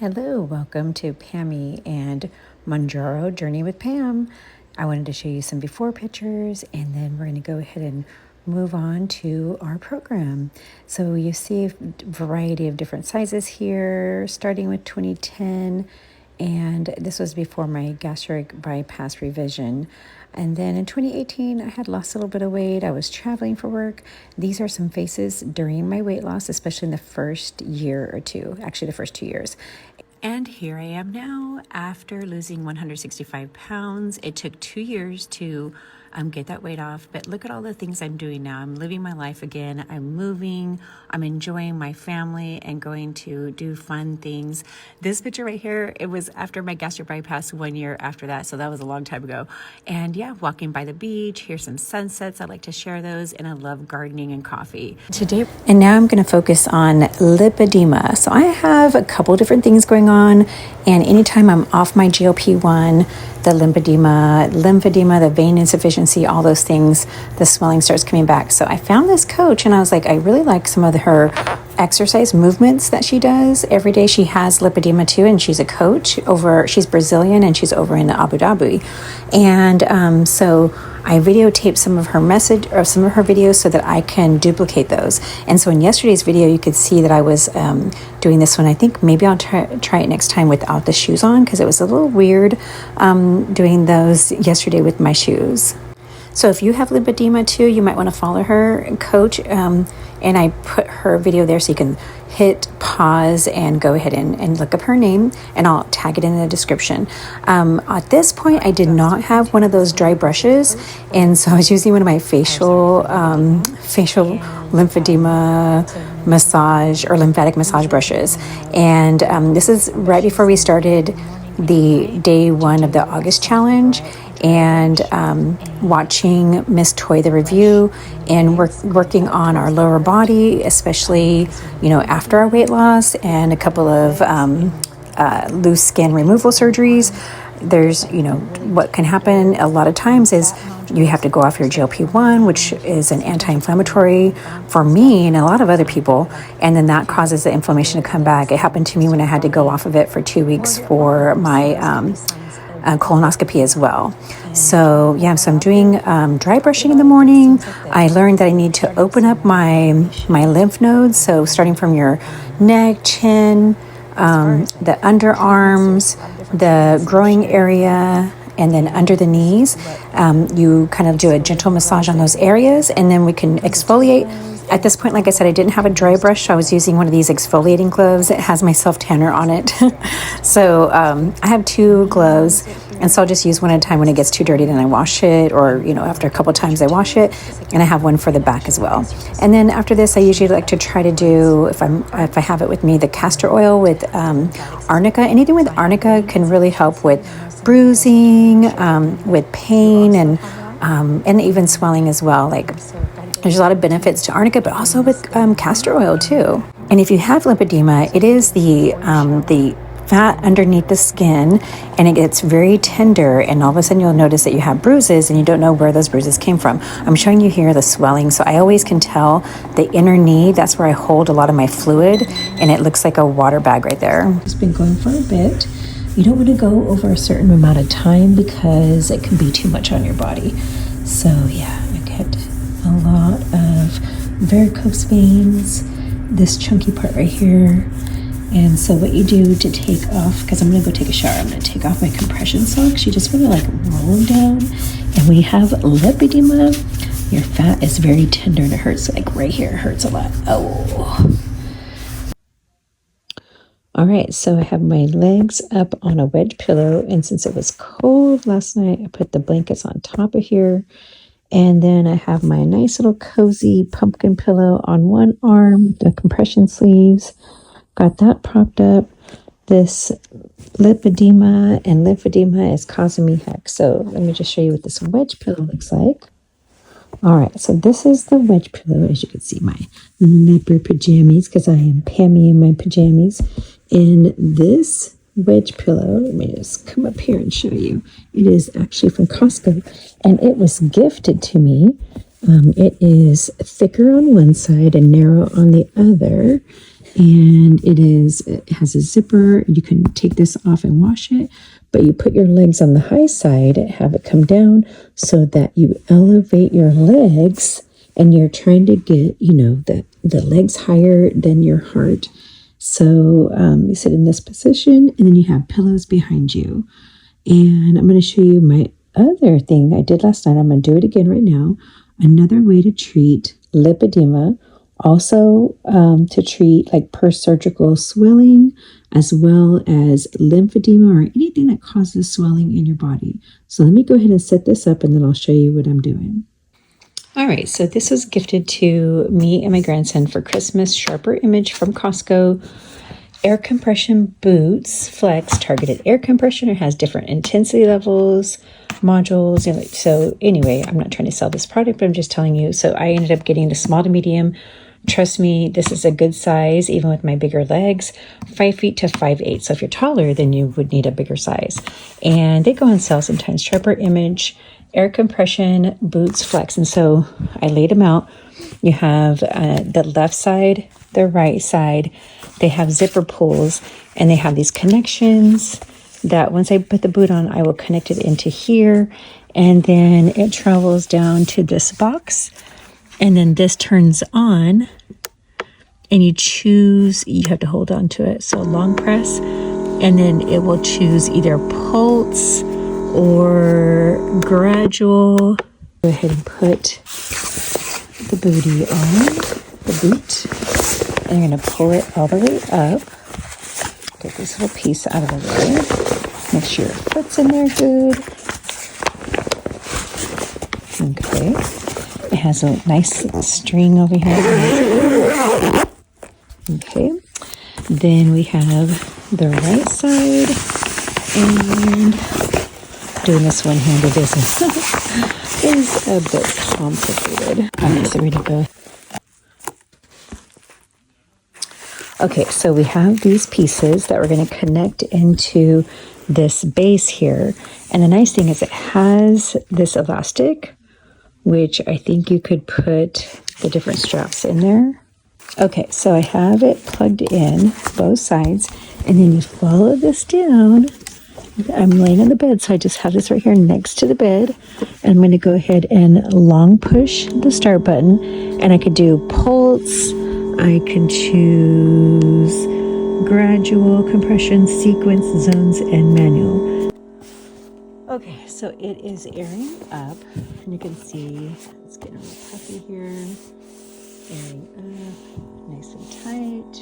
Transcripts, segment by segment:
Hello, welcome to Pammy and Mounjaro Journey with Pam. I wanted to show you some before pictures and then we're going to go ahead and move on to our program. So you see a variety of different sizes here, starting with 2010, and this was before my gastric bypass revision. And then in 2018, I had lost a little bit of weight. I was traveling for work. These are some faces during my weight loss, especially in the first year or two, actually the first 2 years. And here I am now after losing 165 pounds. It took 2 years to get that weight off, but look at all the things I'm doing now. I'm living my life again. I'm moving. I'm enjoying my family and going to do fun things. This picture right here, it was after my gastric bypass 1 year after that, so that was a long time ago. And yeah, walking by the beach, here's some sunsets. I like to share those, and I love gardening and coffee. Today, and now I'm going to focus on lipedema. So I have a couple different things going on, and anytime I'm off my GLP-1, the lymphedema, the vein insufficiency, all those things, the swelling starts coming back. So I found this coach and I was like, I really like some of her exercise movements that she does every day. She has lipedema too, and she's a coach she's Brazilian and she's over in Abu Dhabi. And so I videotaped some of her videos so that I can duplicate those. And so in yesterday's video, you could see that I was doing this one. I think maybe I'll try it next time without the shoes on, because it was a little weird doing those yesterday with my shoes. So if you have lipedema too, you might want to follow her coach. And I put her video there so you can hit pause and go ahead and look up her name, and I'll tag it in the description. At this point, I did not have one of those dry brushes, and so I was using one of my facial lymphedema massage or lymphatic massage brushes. And this is right before we started the day 1 of the August challenge, and watching Miss Toy the review and working on our lower body, especially after our weight loss and a couple of loose skin removal surgeries. There's what can happen a lot of times is you have to go off your GLP-1, which is an anti-inflammatory for me and a lot of other people, and then that causes the inflammation to come back. It happened to me when I had to go off of it for 2 weeks for my colonoscopy as well. So yeah, so I'm doing dry brushing in the morning. I learned that I need to open up my lymph nodes, so starting from your neck, chin, the underarms, the groin area, and then under the knees. You kind of do a gentle massage on those areas, and then we can exfoliate. At this point, like I said, I didn't have a dry brush, so I was using one of these exfoliating gloves. It has my self-tanner on it. So I have 2 gloves, and so I'll just use one at a time. When it gets too dirty, then I wash it, or after a couple of times I wash it, and I have one for the back as well. And then after this, I usually like to try to do, if I have it with me, the castor oil with arnica. Anything with arnica can really help with bruising, with pain, and even swelling as well. Like, there's a lot of benefits to arnica, but also with castor oil too. And if you have lipedema, it is the fat underneath the skin, and it gets very tender, and all of a sudden you'll notice that you have bruises and you don't know where those bruises came from. I'm showing you here the swelling, so I always can tell the inner knee. That's where I hold a lot of my fluid, and it looks like a water bag right there. It's been going for a bit. You don't want to go over a certain amount of time because it can be too much on your body. So yeah, I get a lot of varicose veins, this chunky part right here. And so what you do to take off, because I'm going to go take a shower, I'm going to take off my compression socks. You just want to roll them down. And when you have lipedema, your fat is very tender and it hurts, right here, it hurts a lot. Oh. All right, so I have my legs up on a wedge pillow, and since it was cold last night, I put the blankets on top of here. And then I have my nice little cozy pumpkin pillow on one arm, the compression sleeves. Got that propped up. This lipedema and lymphedema is causing me heck. So let me just show you what this wedge pillow looks like. All right, so this is the wedge pillow. As you can see, my leopard pajamas, because I am Pammy in my pajamas. And this wedge pillow, let me just come up here and show you. It is actually from Costco, and it was gifted to me It is thicker on one side and narrow on the other. And it has a zipper. You can take this off and wash it, but you put your legs on the high side, have it come down so that you elevate your legs, and you're trying to get, the legs higher than your heart. So you sit in this position, and then you have pillows behind you. And I'm going to show you my other thing I did last night. I'm going to do it again right now. Another way to treat lipedema, also to treat like post-surgical swelling, as well as lymphedema or anything that causes swelling in your body. So let me go ahead and set this up, and then I'll show you what I'm doing. All right, so this was gifted to me and my grandson for Christmas. Sharper Image from Costco. Air compression boots, flex, targeted air compression. It has different intensity levels, modules. So anyway, I'm not trying to sell this product, but I'm just telling you. So I ended up getting the small to medium. Trust me, this is a good size, even with my bigger legs, 5 feet to 5'8". So if you're taller, then you would need a bigger size. And they go on sale sometimes. Sharper Image, air compression boots, flex. And so I laid them out. You have the left side, the right side. They have zipper pulls, and they have these connections that once I put the boot on, I will connect it into here. And then it travels down to this box. And then this turns on, and you have to hold on to it. So long press, and then it will choose either pulse or gradual. Go ahead and put the booty on, the boot, and you're going to pull it all the way up. Get this little piece out of the way. Make sure your foot's in there good. Okay. It has a nice string over here. Okay. Then we have the right side, and doing this one-handed is a bit complicated. Okay, so we're going to go. Okay, so we have these pieces that we're going to connect into this base here. And the nice thing is it has this elastic, which I think you could put the different straps in there. Okay, so I have it plugged in both sides, and then you follow this down. I'm laying on the bed, so I just have this right here next to the bed. And I'm going to go ahead and long push the start button, and I could do pulse. I can choose gradual, compression, sequence, zones, and manual. Okay, so it is airing up, and you can see it's getting a little puffy here. Airing up, nice and tight.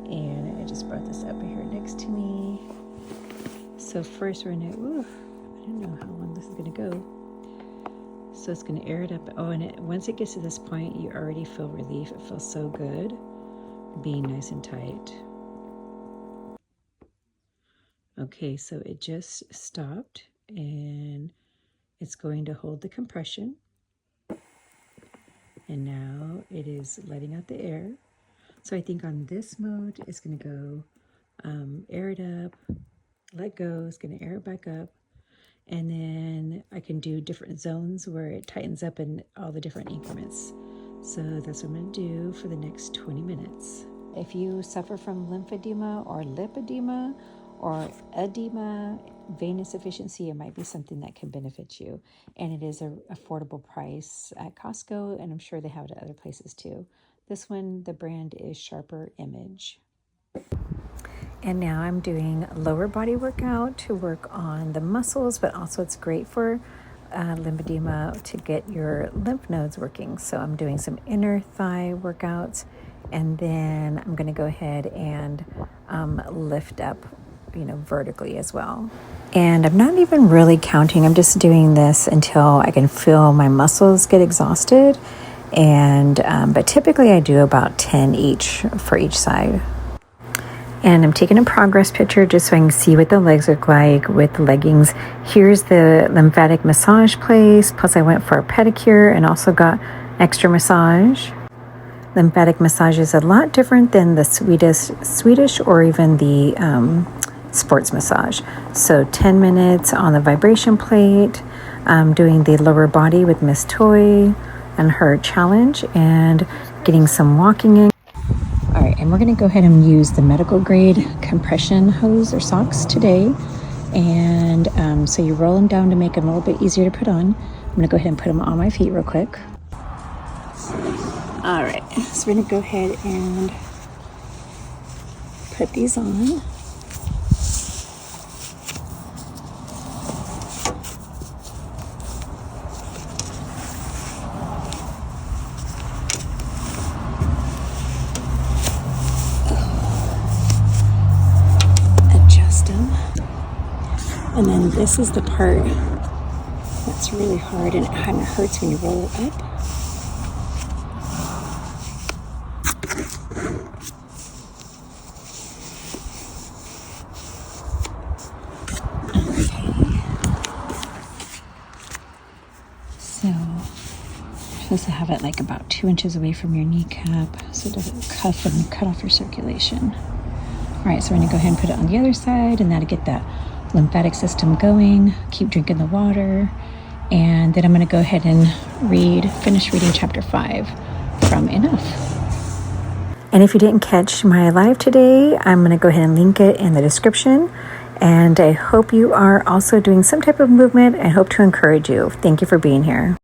And I just brought this up here next to me. So first we're gonna, I don't know how long this is gonna go. So it's going to air it up. Oh, and once it gets to this point, you already feel relief. It feels so good being nice and tight. Okay, so it just stopped, and it's going to hold the compression. And now it is letting out the air. So I think on this mode, it's going to go air it up, let go. It's going to air it back up. And then I can do different zones where it tightens up in all the different increments. So that's what I'm going to do for the next 20 minutes. If you suffer from lymphedema or lipedema or edema, venous insufficiency, it might be something that can benefit you. And it is an affordable price at Costco, and I'm sure they have it at other places too. This one, the brand is Sharper Image. And now I'm doing a lower body workout to work on the muscles, but also it's great for lymphedema to get your lymph nodes working. So I'm doing some inner thigh workouts, and then I'm going to go ahead and lift up, vertically as well. And I'm not even really counting. I'm just doing this until I can feel my muscles get exhausted. And but typically I do about 10 each for each side. And I'm taking a progress picture just so I can see what the legs look like with the leggings. Here's the lymphatic massage place. Plus I went for a pedicure and also got extra massage. Lymphatic massage is a lot different than the Swedish or even the sports massage. So 10 minutes on the vibration plate. doing the lower body with Miss Toy and her challenge and getting some walking in. All right, and we're gonna go ahead and use the medical grade compression hose or socks today. And so you roll them down to make them a little bit easier to put on. I'm gonna go ahead and put them on my feet real quick. All right, so we're gonna go ahead and put these on. Adjust them. And then this is the part that's really hard and it kind of hurts when you roll it up. So you're supposed to have it like about 2 inches away from your kneecap so it doesn't cuff and cut off your circulation. All right, so we're gonna go ahead and put it on the other side, and that'll get that lymphatic system going. Keep drinking the water, and then I'm gonna go ahead and finish reading chapter 5 from Enough. And if you didn't catch my live today, I'm gonna go ahead and link it in the description. And I hope you are also doing some type of movement. I hope to encourage you. Thank you for being here.